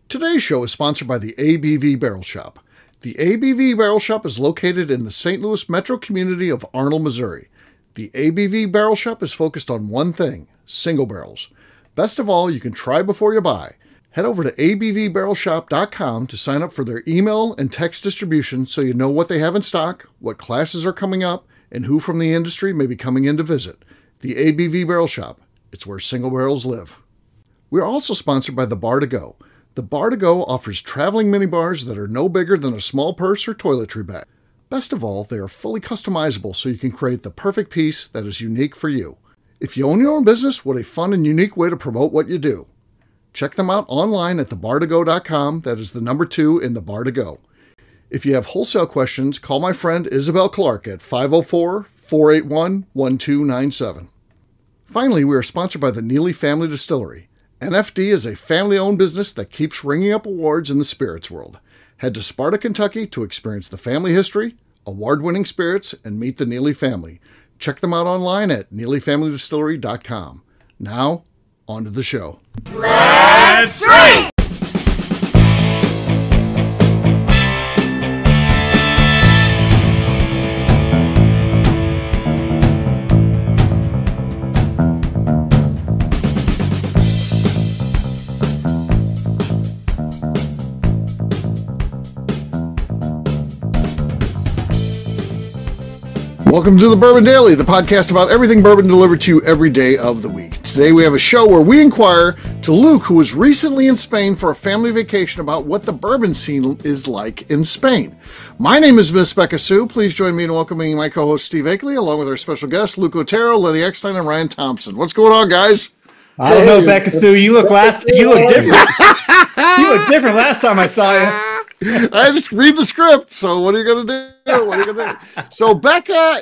Today's show is sponsored by the ABV Barrel Shop. The ABV Barrel Shop is located in the St. Louis metro community of Arnold, Missouri. The ABV Barrel Shop is focused on one thing: single barrels. Best of all, you can try before you buy. Head over to abvbarrelshop.com to sign up for their email and text distribution so you know what they have in stock, what classes are coming up, and who from the industry may be coming in to visit. The ABV Barrel Shop. It's where single barrels live. We're also sponsored by The Bar to Go. The Bar to Go offers traveling minibars that are no bigger than a small purse or toiletry bag. Best of all, they are fully customizable so you can create the perfect piece that is unique for you. If you own your own business, what a fun and unique way to promote what you do. Check them out online at thebar2go.com. That is the number 2 in The Bar to Go. If you have wholesale questions, call my friend Isabel Clark at 504-481-1297. Finally, we are sponsored by the Neely Family Distillery. NFD is a family-owned business that keeps ringing up awards in the spirits world. Head to Sparta, Kentucky to experience the family history, award-winning spirits, and meet the Neely family. Check them out online at neelyfamilydistillery.com. Now, on to the show. Let's drink! Welcome to the Bourbon Daily, the podcast about everything bourbon delivered to you every day of the week. Today we have a show where we inquire to Luke, who was recently in Spain for a family vacation, about what the bourbon scene is like in Spain. My name is Miss Beka Sue. Please join me in welcoming my co-host Steve Akeley, along with our special guests Luke Otero, Lenny Eckstein, and Ryan Thompson. What's going on, guys? I don't know, Beka Sue. You look different. You look different last time I saw you. I just read the script. So what are you going to do? So Beka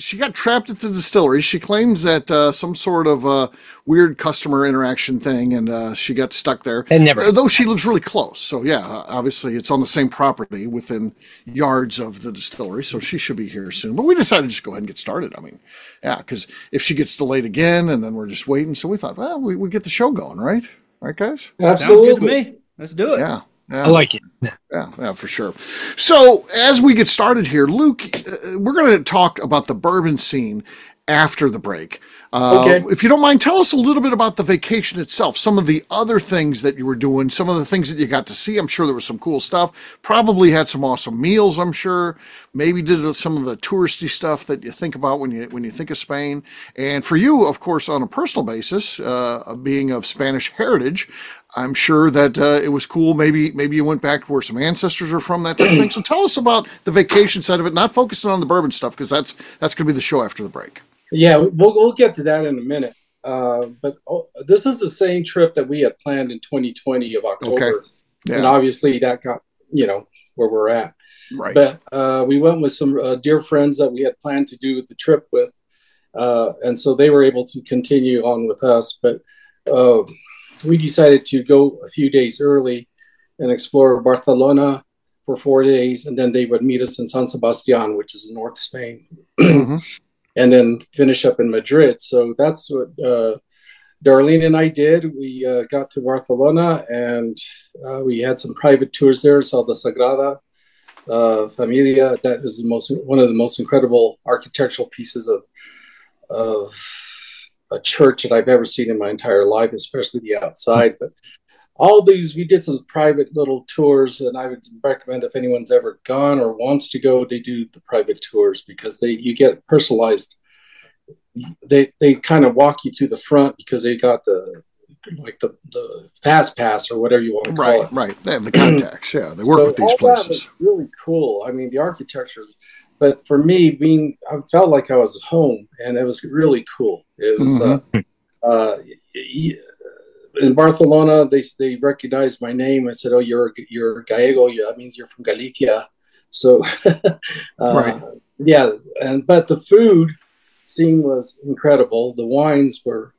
she got trapped at the distillery. She claims that some sort of weird customer interaction thing, and she got stuck there. And never. Though she lives really close. So yeah, obviously it's on the same property within yards of the distillery. So she should be here soon. But we decided to just go ahead and get started. I mean, yeah, because if she gets delayed again and then we're just waiting. So we thought, well, we get the show going, right? Right, guys? Absolutely. Sounds good to me. Let's do it. Yeah. I like it. Yeah, for sure. So as we get started here, Luke, we're going to talk about the bourbon scene after the break. Okay. If you don't mind, tell us a little bit about the vacation itself, some of the other things that you were doing, some of the things that you got to see. I'm sure there was some cool stuff. Probably had some awesome meals, I'm sure. Maybe did some of the touristy stuff that you think about when you think of Spain. And for you, of course, on a personal basis, being of Spanish heritage, I'm sure that it was cool. Maybe you went back to where some ancestors are from, that type of thing. So tell us about the vacation side of it, not focusing on the bourbon stuff, because that's going to be the show after the break. Yeah, we'll get to that in a minute. But this is the same trip that we had planned in 2020 of October. Okay. Yeah. And obviously that got, where we're at. Right. But we went with some dear friends that we had planned to do the trip with. And so they were able to continue on with us. But we decided to go a few days early and explore Barcelona for 4 days. And then they would meet us in San Sebastian, which is in North Spain. Mm-hmm. And then finish up in Madrid. So that's what Darlene and I did. We got to Barcelona and we had some private tours there. Saw the Sagrada Familia. That is one of the most incredible architectural pieces of a church that I've ever seen in my entire life, especially the outside. But all these, we did some private little tours, and I would recommend if anyone's ever gone or wants to go, they do the private tours because you get personalized. They kind of walk you to the front because they got the fast pass or whatever you want to call it. Right. They have the contacts. Yeah, they work with these places. That was really cool. I mean, the architecture's. But for me, I felt like I was home, and it was really cool. It was. In Barcelona, they recognized my name. I said, "Oh, you're Gallego. Yeah, that means you're from Galicia." So, right. Yeah. But the food scene was incredible. The wines were,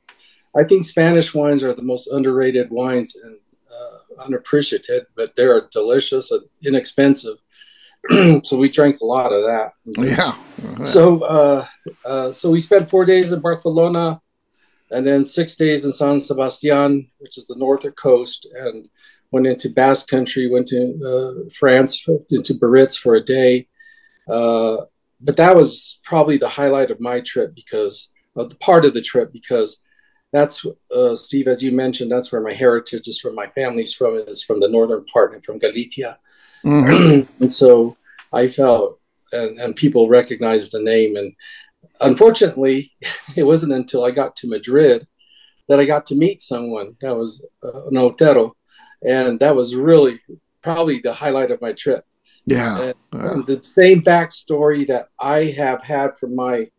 I think, Spanish wines are the most underrated wines and unappreciated, but they're delicious and inexpensive. So we drank a lot of that. Yeah. So we spent 4 days in Barcelona. And then 6 days in San Sebastian, which is the northern coast. And went into Basque Country, went to France, into Biarritz for a day. But that was probably the highlight of my trip because of the part of the trip, because that's, Steve, as you mentioned, that's where my heritage is from, my family's from, is from the northern part and from Galicia. And so I felt, and people recognized the name. And unfortunately, it wasn't until I got to Madrid that I got to meet someone that was an Otero. And that was really probably the highlight of my trip. Yeah. And the same backstory that I have had from my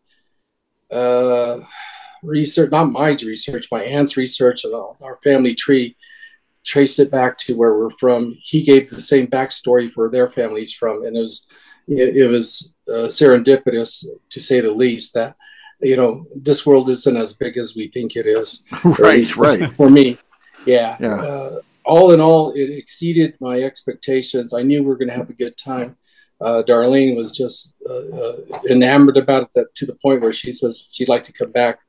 research, not my research, my aunt's research and our family tree, traced it back to where we're from. He gave the same backstory for their families from, and it was serendipitous, to say the least, that, you know, this world isn't as big as we think it is. Right. For me, yeah. All in all, it exceeded my expectations. I knew we were going to have a good time. Darlene was just enamored about it, to the point where she says she'd like to come back,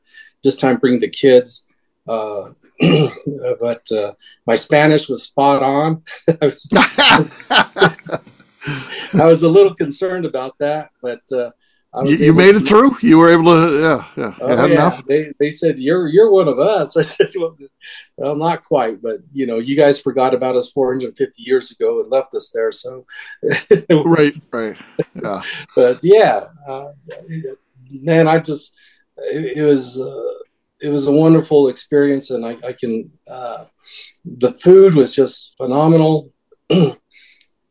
this time bring the kids. But my Spanish was spot on. I was a little concerned about that, but you made it through. You were able to, had enough. They said you're one of us. I said, well, not quite, but you know, you guys forgot about us 450 years ago and left us there. So, right, yeah. But yeah, man, it was a wonderful experience, and I can. The food was just phenomenal.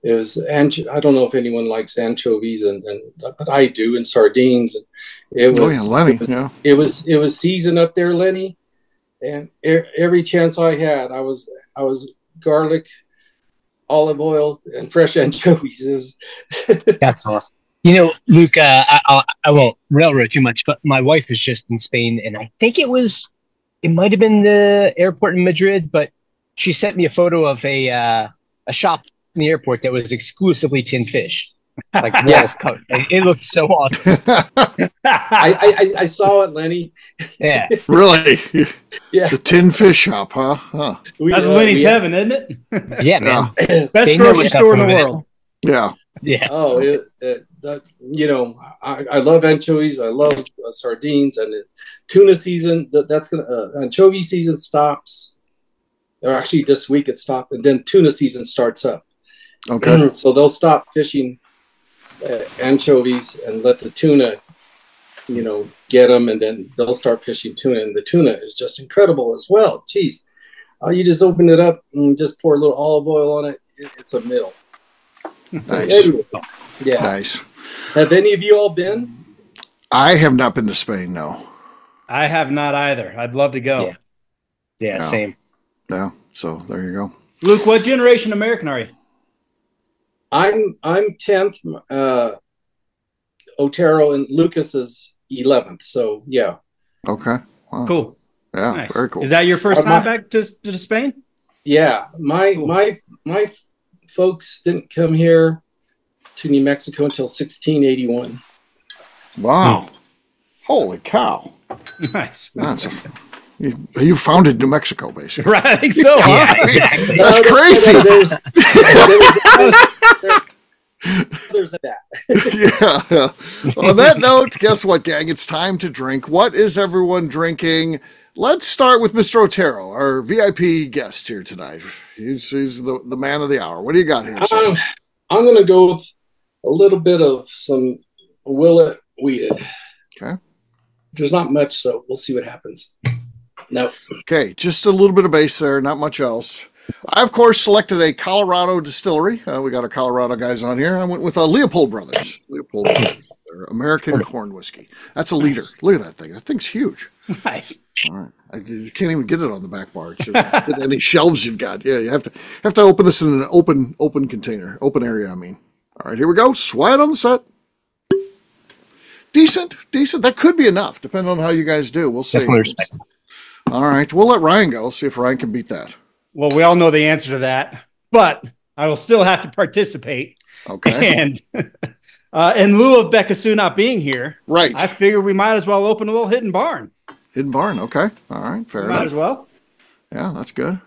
It was, I don't know if anyone likes anchovies, but I do, and sardines. And it was, Lenny, it was seasoned up there, Lenny. And every chance I had, I was garlic, olive oil, and fresh anchovies. It was That's awesome. You know, Luke, I won't railroad too much, but my wife was just in Spain, and I think it might have been the airport in Madrid, but she sent me a photo of a shop in the airport that was exclusively tinned fish, like walls covered. It looked so awesome. I saw it, Lenny. Yeah, really. Yeah, the tin fish shop, huh? That's Lenny's heaven, isn't it? Yeah, man. Best grocery store in the world. Yeah. Oh, you know, I love anchovies. I love sardines, and tuna season. That's gonna anchovy season stops, or actually this week it stopped, and then tuna season starts up. Okay. So they'll stop fishing anchovies and let the tuna, you know, get them, and then they'll start fishing tuna, and the tuna is just incredible as well. Jeez, you just open it up and just pour a little olive oil on it. It's a meal. Nice. Anyway, yeah. Nice. Have any of you all been? I have not been to Spain, no. I have not either. I'd love to go. Yeah, same. Yeah, so there you go. Luke, what generation American are you? I'm 10th. Otero and Lucas is 11th. So yeah. Okay. Wow. Cool. Yeah, nice. Very cool. Is that your first time back to Spain? Yeah, my folks didn't come here to New Mexico until 1681. Wow. Holy cow. Nice. You founded New Mexico, basically. Right, I think so. Yeah, exactly. That's crazy. There's that. Yeah. On that note, guess what, gang? It's time to drink. What is everyone drinking? Let's start with Mr. Otero, our VIP guest here tonight. He's the man of the hour. What do you got here, sir? I'm going to go with a little bit of some Willet Wheated. Okay. There's not much, so we'll see what happens. No. Okay, just a little bit of base there, not much else. I, of course, selected a Colorado distillery. We got our Colorado guys on here. I went with Leopold Brothers. Leopold Brothers. Their American corn whiskey. That's a liter. Look at that thing. That thing's huge. Nice. All right. You can't even get it on the back bar. It's just, any shelves you've got. Yeah, you have to open this in an open container. Open area, I mean. All right, here we go. Swat on the set. Decent. That could be enough, depending on how you guys do. We'll see. All right. We'll let Ryan go. See if Ryan can beat that. Well, we all know the answer to that, but I will still have to participate. Okay. And in lieu of Beka Sue not being here, right, I figured we might as well open a little Hidden Barn. Hidden Barn. Okay. All right. Fair enough. Might as well. Yeah, that's good.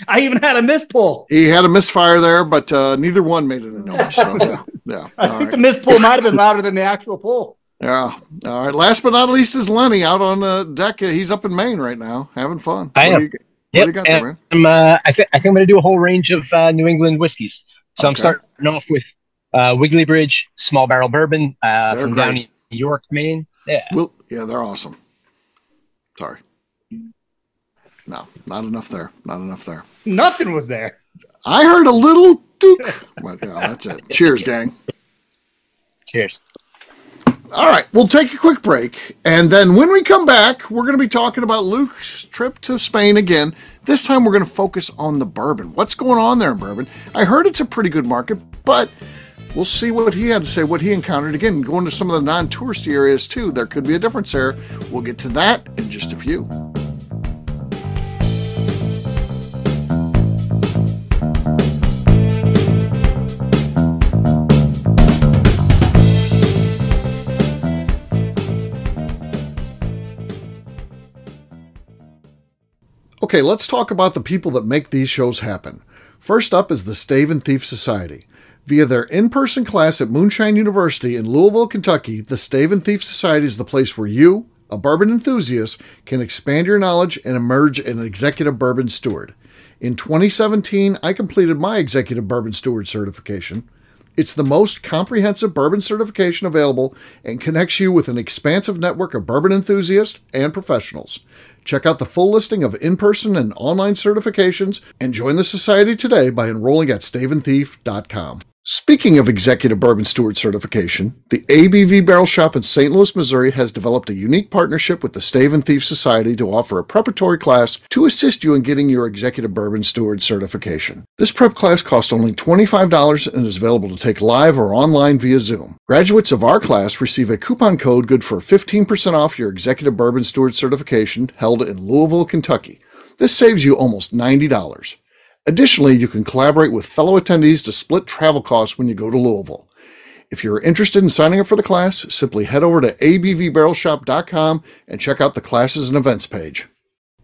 I even had a mispull. He had a misfire there, but neither one made any noise. So, yeah. I think the mispull might have been louder than the actual pull. Yeah. All right. Last but not least is Lenny out on the deck. He's up in Maine right now, having fun. I am. What do you got there, man? I think I'm going to do a whole range of New England whiskeys. So I'm starting off with Wiggly Bridge Small Barrel Bourbon from down in York, Maine. Yeah. Well, yeah, they're awesome. Sorry. No, not enough there. Not enough there. Nothing was there. I heard a little duke. But yeah, that's it. Cheers, gang. Cheers. All right, we'll take a quick break, and then when we come back, we're going to be talking about Luke's trip to Spain again. This time we're going to focus on the bourbon. What's going on there in bourbon? I heard it's a pretty good market, but we'll see what he had to say, what he encountered. Again, going to some of the non-touristy areas too. There could be a difference there. We'll get to that in just a few. Okay, let's talk about the people that make these shows happen. First up is the Stave and Thief Society. Via their in-person class at Moonshine University in Louisville, Kentucky, the Stave and Thief Society is the place where you, a bourbon enthusiast, can expand your knowledge and emerge an executive bourbon steward. In 2017, I completed my executive bourbon steward certification. It's the most comprehensive bourbon certification available and connects you with an expansive network of bourbon enthusiasts and professionals. Check out the full listing of in-person and online certifications and join the society today by enrolling at staveandthief.com. Speaking of executive bourbon steward certification, the ABV Barrel Shop in St. Louis, Missouri has developed a unique partnership with the Stave and Thief Society to offer a preparatory class to assist you in getting your executive bourbon steward certification. This prep class costs only $25 and is available to take live or online via Zoom. Graduates of our class receive a coupon code good for 15% off your executive bourbon steward certification held in Louisville, Kentucky. This saves you almost $90. Additionally, you can collaborate with fellow attendees to split travel costs when you go to Louisville. If you're interested in signing up for the class, simply head over to abvbarrelshop.com and check out the classes and events page.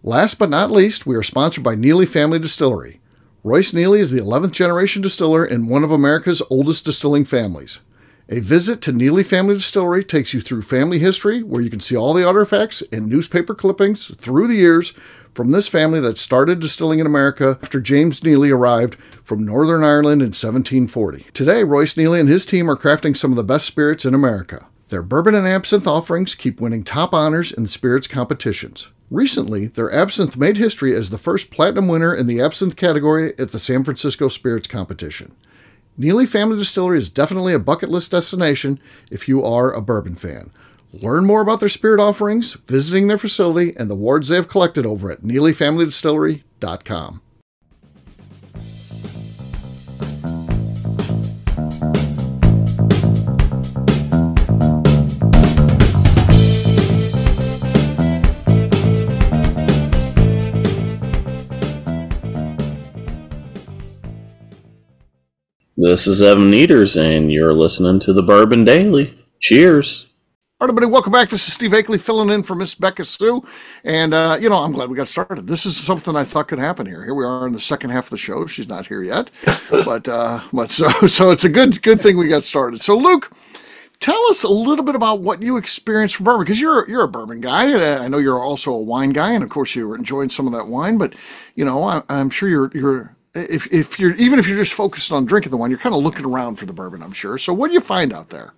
Last but not least, we are sponsored by Neely Family Distillery. Royce Neely is the 11th generation distiller in one of America's oldest distilling families. A visit to Neely Family Distillery takes you through family history, where you can see all the artifacts and newspaper clippings through the years from this family that started distilling in America after James Neely arrived from Northern Ireland in 1740. Today, Royce Neely and his team are crafting some of the best spirits in America. Their bourbon and absinthe offerings keep winning top honors in spirits competitions. Recently, their absinthe made history as the first platinum winner in the absinthe category at the San Francisco Spirits Competition. Neely Family Distillery is definitely a bucket list destination if you are a bourbon fan. Learn more about their spirit offerings, visiting their facility, and the awards they have collected over at NeelyFamilyDistillery.com. This is Evan Neaters, and you're listening to the Bourbon Daily. Cheers. All right, everybody, welcome back. This is Steve Akeley filling in for Miss Beka Sue. And, I'm glad we got started. This is something I thought could happen here. Here we are in the second half of the show. She's not here yet. But so it's a good thing we got started. So, Luke, tell us a little bit about what you experienced from bourbon, because you're a bourbon guy. I know you're also a wine guy, and, of course, you were enjoying some of that wine. But, I'm sure you're if you're just focused on drinking the wine, you're kind of looking around for the bourbon, I'm sure. So what do you find out there?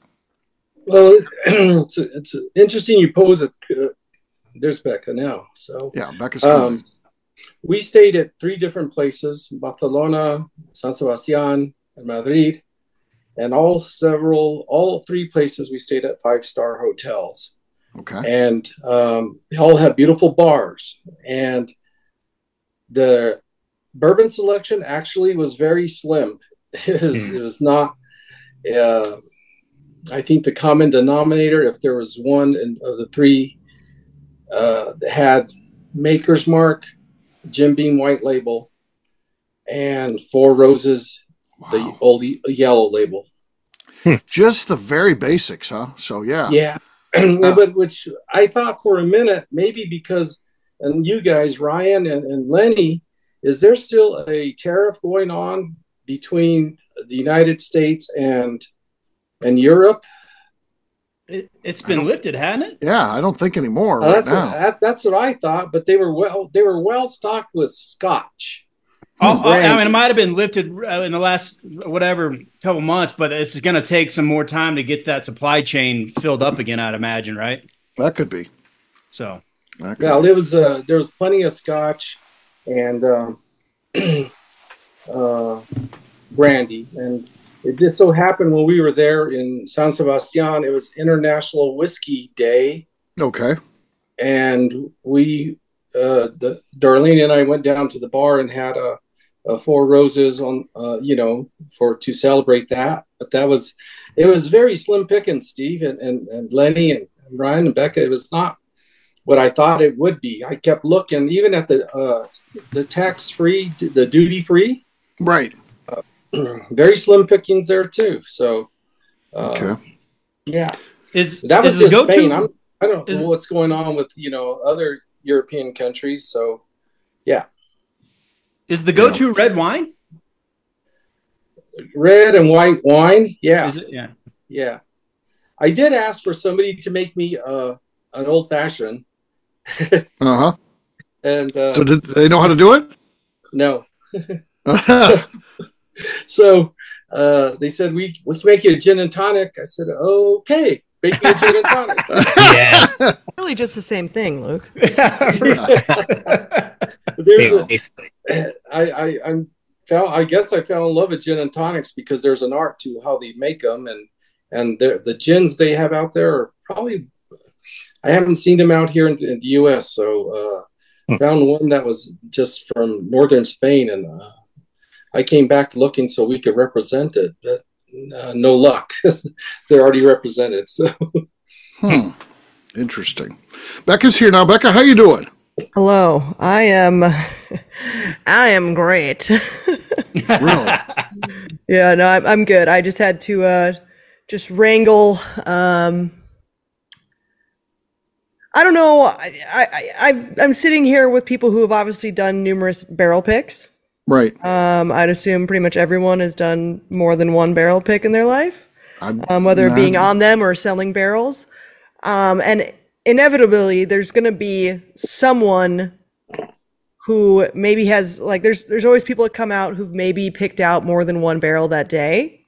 Well, it's interesting you pose it. There's Beka now. So yeah, Beka's coming. We stayed at 3 different places: Barcelona, San Sebastián, and Madrid, and all 3 places we stayed at 5-star hotels. Okay, and they all have beautiful bars, and the bourbon selection actually was very slim. It was not. I think the common denominator, if there was one of the 3 that had Maker's Mark, Jim Beam White Label, and Four Roses, the old yellow label. Just the very basics, huh? So yeah. Yeah. But which I thought for a minute, maybe because, and you guys, Ryan and Lenny, is there still a tariff going on between the United States and Europe? It's been lifted, hasn't it? Yeah, I don't think anymore That's what I thought, but they were well stocked with Scotch. I mean, it might have been lifted in the last couple months, but it's going to take some more time to get that supply chain filled up again, I'd imagine, right? That could be. So, there was plenty of Scotch and brandy, and it just so happened when we were there in San Sebastian, it was International Whiskey Day. Okay. And we, Darlene and I went down to the bar and had a Four Roses on, to celebrate that. But it was very slim pickings, Steve and Lenny and Ryan and Beka. It was not what I thought it would be. I kept looking, even at the tax-free, the duty-free. Right. Very slim pickings there too. So, okay. Yeah. That was just Spain. I don't know what's going on with other European countries. So, yeah. Is the go-to red wine? Red and white wine? Yeah. Is it? Yeah. Yeah. I did ask for somebody to make me an old fashioned. Uh-huh. And so did they know how to do it? No. So they said, we can make you a gin and tonic. I said, okay, make me a gin and tonic. Yeah. Really just the same thing, Luke. I guess I fell in love with gin and tonics because there's an art to how they make them. And the gins they have out there are probably, I haven't seen them out here in the U.S. So found one that was just from northern Spain, and I came back looking so we could represent it, but no luck. They're already represented. So, Interesting. Beka's here now. Beka, how you doing? Hello. I am great. Really? Yeah. No, I'm good. I just had to just wrangle. I don't know. I'm sitting here with people who have obviously done numerous barrel picks. Right. I'd assume pretty much everyone has done more than one barrel pick in their life, whether being on them or selling barrels. And inevitably, there's going to be someone who maybe has, like, there's always people that come out who've maybe picked out more than one barrel that day.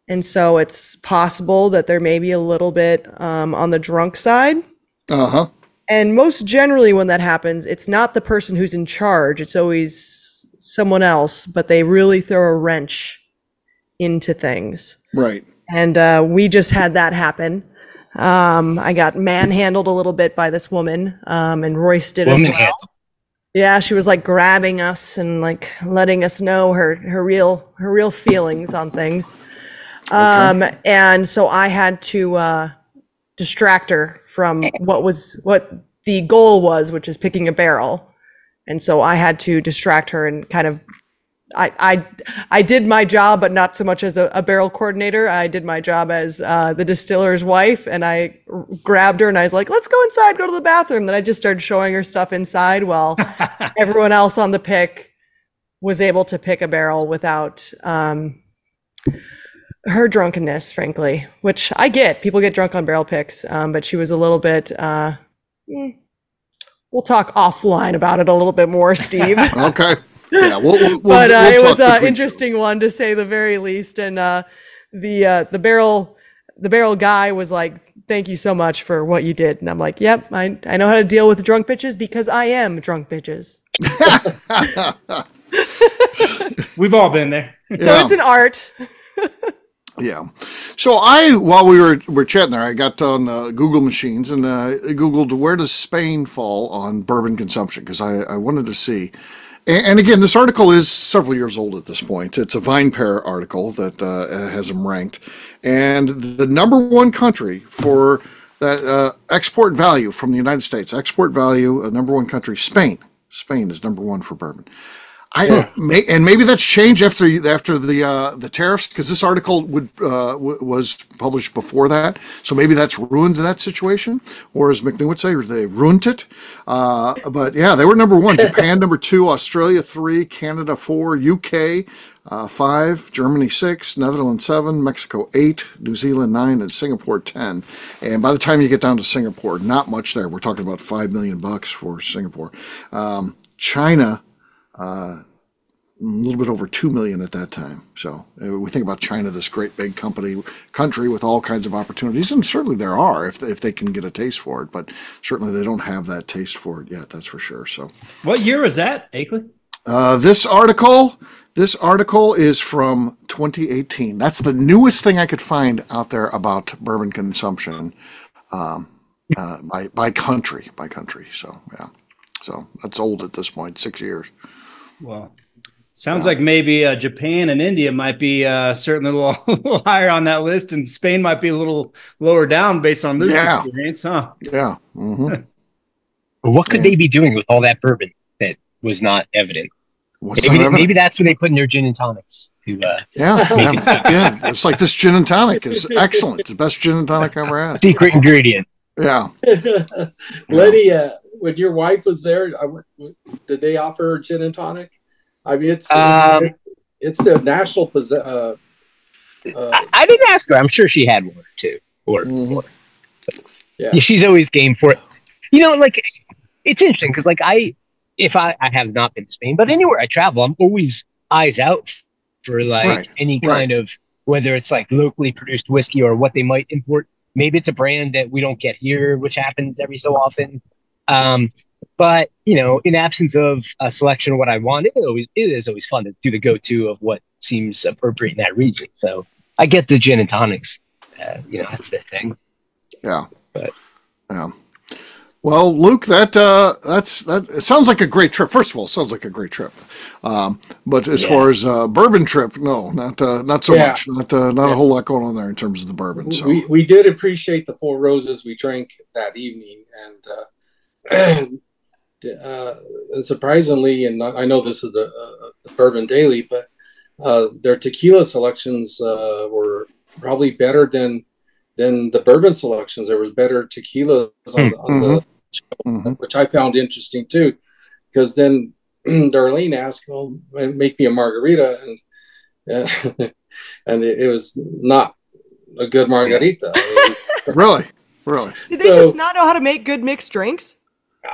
And so it's possible that they're maybe a little bit on the drunk side. Uh-huh. And most generally when that happens, it's not the person who's in charge. It's always someone else, but they really throw a wrench into things. Right. And we just had that happen. I got manhandled a little bit by this woman, and Royce did as well. Yeah, she was like grabbing us and like letting us know her real feelings on things. Okay. And so I had to distract her from what the goal was, which is picking a barrel. And so I had to distract her and kind of, I did my job, but not so much as a barrel coordinator. I did my job as the distiller's wife, and I grabbed her and I was like, let's go inside, go to the bathroom. Then I just started showing her stuff inside while everyone else on the pick was able to pick a barrel without her drunkenness, frankly, which I get. People get drunk on barrel picks, but she was a little bit... We'll talk offline about it a little bit more, Steve. Okay. Yeah, we'll but it was an interesting one to say the very least. And the barrel guy was like, "Thank you so much for what you did." And I'm like, "Yep, I know how to deal with drunk bitches because I am drunk bitches." We've all been there. So it's an art. Yeah. So while we were chatting there, I got on the Google machines and Googled where does Spain fall on bourbon consumption, because I wanted to see. And again, this article is several years old at this point. It's a VinePair article that has them ranked. And the number one country for that export value from the United States, export value, number one country, Spain. Spain is number one for bourbon. And maybe that's changed after the tariffs, because this article was published before that. So maybe that's ruined that situation, or as McNew would say, they ruined it. But yeah, they were number 1. Japan number 2, Australia 3, Canada 4, UK 5, Germany 6, Netherlands 7, Mexico 8, New Zealand 9, and Singapore 10. And by the time you get down to Singapore, not much there. We're talking about $5 million for Singapore. China. A little bit over 2 million at that time. So we think about China, this great big country with all kinds of opportunities, and certainly there are if they can get a taste for it. But certainly they don't have that taste for it yet. That's for sure. So, what year was that, Akeley? This article is from 2018. That's the newest thing I could find out there about bourbon consumption by country. So yeah, so that's old at this point, 6 years. Well, sounds like maybe Japan and India might be certainly a little higher on that list, and Spain might be a little lower down based on this experience, huh? Yeah. Mm-hmm. What could they be doing with all that bourbon that was not evident? Maybe that's what they put in their gin and tonics. Yeah. It's like this gin and tonic is excellent. It's the best gin and tonic I ever had. Secret ingredient. Yeah. Lenny, when your wife was there, did they offer her gin and tonic? I mean, it's a national possession. I didn't ask her. I'm sure she had one or two. Yeah, she's always game for it. Like, it's interesting because, like, I have not been to Spain, but anywhere I travel, I'm always eyes out for any kind of, whether it's like locally produced whiskey or what they might import. Maybe it's a brand that we don't get here, which happens every so often. But in absence of a selection of what I want, it is always fun to do the go-to of what seems appropriate in that region. So I get the gin and tonics. That's the thing. Yeah. But yeah. Well, Luke, that it sounds like a great trip. First of all, it sounds like a great trip. But as far as bourbon trip, no, not so much. Not a whole lot going on there in terms of the bourbon. So we did appreciate the 4 roses we drank that evening, and surprisingly, and I know this is the Bourbon Daily, but their tequila selections were probably better than the bourbon selections. There was better tequilas on the show, which I found interesting too, because then Darlene asked, "Well, make me a margarita," and it was not a good margarita. Really? Did they just not know how to make good mixed drinks?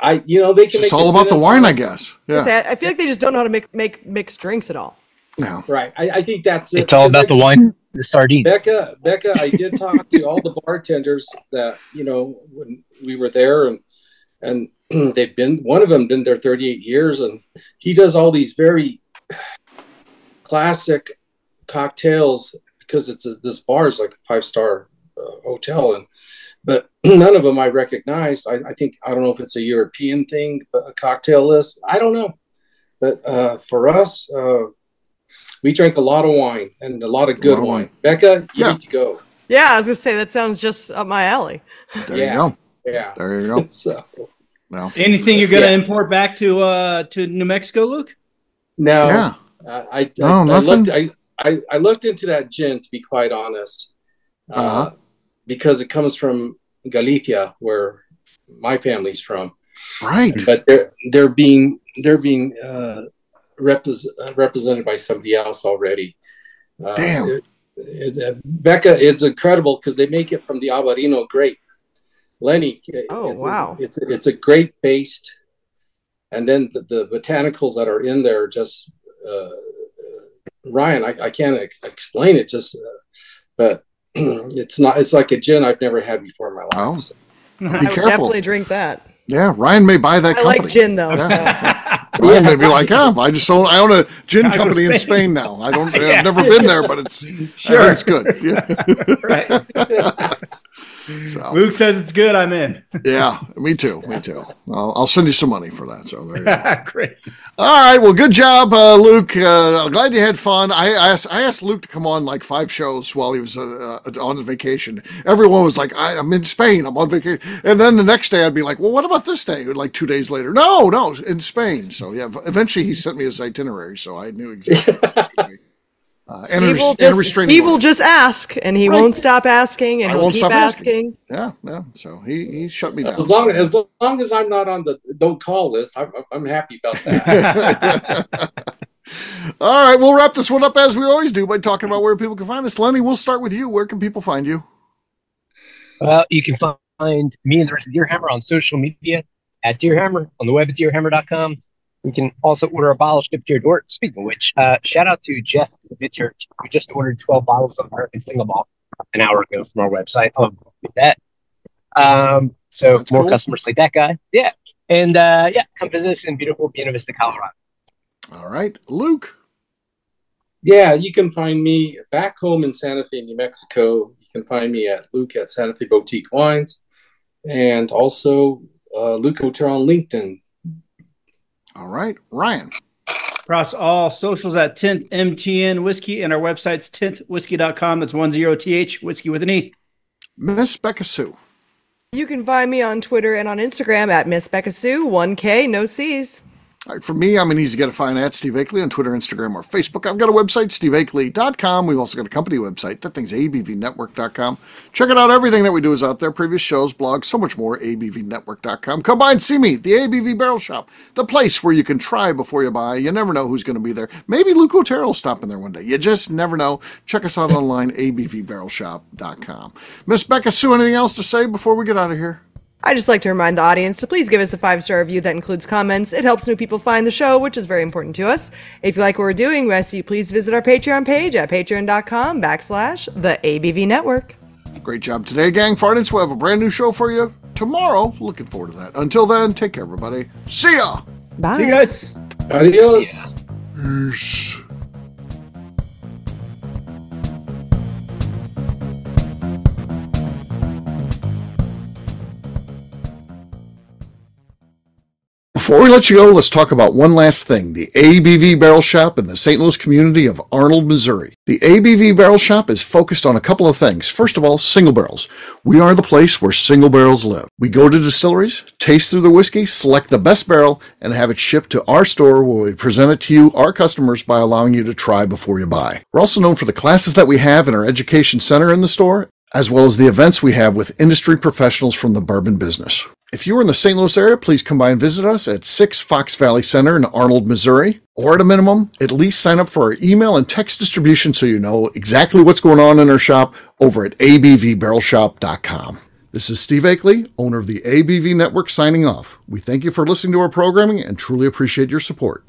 They can. It's all about the wine, I guess. Yeah. I feel like they just don't know how to make mixed drinks at all. No. Right. I think that's it. It's all about the wine, the sardines. Beka, I did talk to all the bartenders that, when we were there, and one of them been there 38 years, and he does all these very classic cocktails because this bar is like a 5-star hotel, but none of them I recognize. I don't know if it's a European thing, but a cocktail list, I don't know. But for us, we drank a lot of wine and a lot of good wine. Beka, you need to go. Yeah, I was gonna say that sounds just up my alley. There you go. Yeah, there you go. So, no. Anything you're gonna import back to New Mexico, Luke? No. Yeah. I looked into that gin, to be quite honest, because it comes from Galicia, where my family's from. Right. But they're being represented by somebody else already. Damn. Beka, it's incredible because they make it from the Abarino grape. Lenny, wow. It's a grape based, and then the botanicals that are in there just Ryan, I can't explain it, but it's like a gin I've never had before in my life. Oh, so. Be I would careful. definitely drink that. Yeah, Ryan may buy that company. I like gin though. Yeah. Ryan may be like, I own a gin company in Spain now. I've never been there, but it's sure. It's good. Yeah. Right. So Luke says it's good. I'm in. Yeah, me too. I'll send you some money for that. So there you go. Great. All right. Well, good job, Luke. I'm glad you had fun. I asked Luke to come on like 5 shows while he was on vacation. Everyone was like, I'm in Spain. I'm on vacation. And then the next day I'd be like, well, what about this day? Like 2 days later. No, in Spain. So yeah, eventually he sent me his itinerary. So I knew exactly. Steve will just ask, and he won't stop asking, and he'll keep asking. Yeah. So he shut me down. As long as I'm not on the don't call list, I'm happy about that. All right, we'll wrap this one up as we always do by talking about where people can find us. Lenny, we'll start with you. Where can people find you? Well, you can find me and the rest of Deerhammer on social media at Deerhammer, on the web at deerhammer.com. You can also order a bottle shipped to your door. Speaking of which, shout out to Jeff Vichert, who just ordered 12 bottles of American Single Malt an hour ago from our website. I'll do that. So that's more cool. Customers like that guy. Yeah. And come visit us in beautiful Buena Vista, Colorado. All right. Luke. Yeah, you can find me back home in Santa Fe, New Mexico. You can find me at Luke at Santa Fe Boutique Wines, and also Luke Hotel on LinkedIn. All right, Ryan. Across all socials at 10th MTN Whiskey, and our website's 10thwhiskey.com. That's 10th whiskey with an E. Miss Beka Sue. You can find me on Twitter and on Instagram at Miss Beka Sue, 1K, no C's. All right, for me, I'm an easy guy to find at Steve Akeley on Twitter, Instagram, or Facebook. I've got a website, steveakeley.com. We've also got a company website. That thing's abvnetwork.com. Check it out. Everything that we do is out there. Previous shows, blogs, so much more, abvnetwork.com. Come by and see me, the ABV Barrel Shop, the place where you can try before you buy. You never know who's going to be there. Maybe Luke Otero will stop in there one day. You just never know. Check us out online, abvbarrelshop.com. Miss Beka Sue, anything else to say before we get out of here? I just like to remind the audience to please give us a 5-star review that includes comments. It helps new people find the show, which is very important to us. If you like what we're doing, we ask you please visit our Patreon page at patreon.com/the ABV Network. Great job today, gang. Fartins, we'll have a brand new show for you tomorrow. Looking forward to that. Until then, take care, everybody. See ya. Bye. See you guys. Adios. Peace. Before we let you go, let's talk about one last thing. The ABV Barrel Shop in the St. Louis community of Arnold, Missouri. The ABV Barrel Shop is focused on a couple of things. First of all, single barrels. We are the place where single barrels live. We go to distilleries, taste through the whiskey, select the best barrel, and have it shipped to our store where we present it to you, our customers, by allowing you to try before you buy. We're also known for the classes that we have in our education center in the store, as well as the events we have with industry professionals from the bourbon business. If you are in the St. Louis area, please come by and visit us at 6 Fox Valley Center in Arnold, Missouri. Or at a minimum, at least sign up for our email and text distribution so you know exactly what's going on in our shop over at abvbarrelshop.com. This is Steve Akeley, owner of the ABV Network, signing off. We thank you for listening to our programming and truly appreciate your support.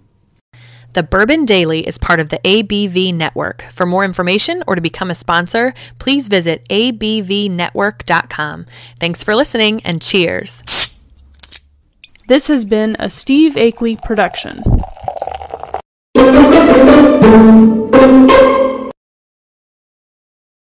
The Bourbon Daily is part of the ABV Network. For more information or to become a sponsor, please visit abvnetwork.com. Thanks for listening and cheers. This has been a Steve Akeley production.